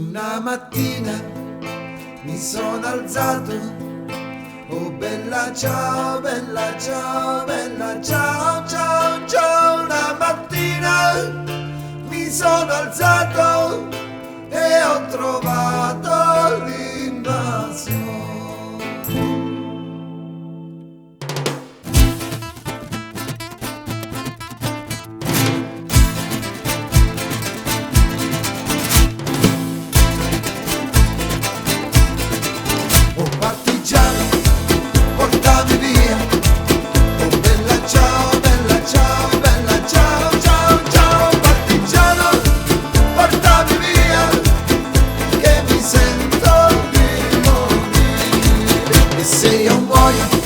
Una mattina mi sono alzato, oh bella ciao, bella ciao, bella ciao, ciao, ciao. Una mattina mi sono alzato e ho trovato l'invasione. Oh partigiano, portami via, oh bella ciao, bella ciao, bella ciao, ciao, ciao. Partigiano, portami via, che mi sento di morire. E se io muoio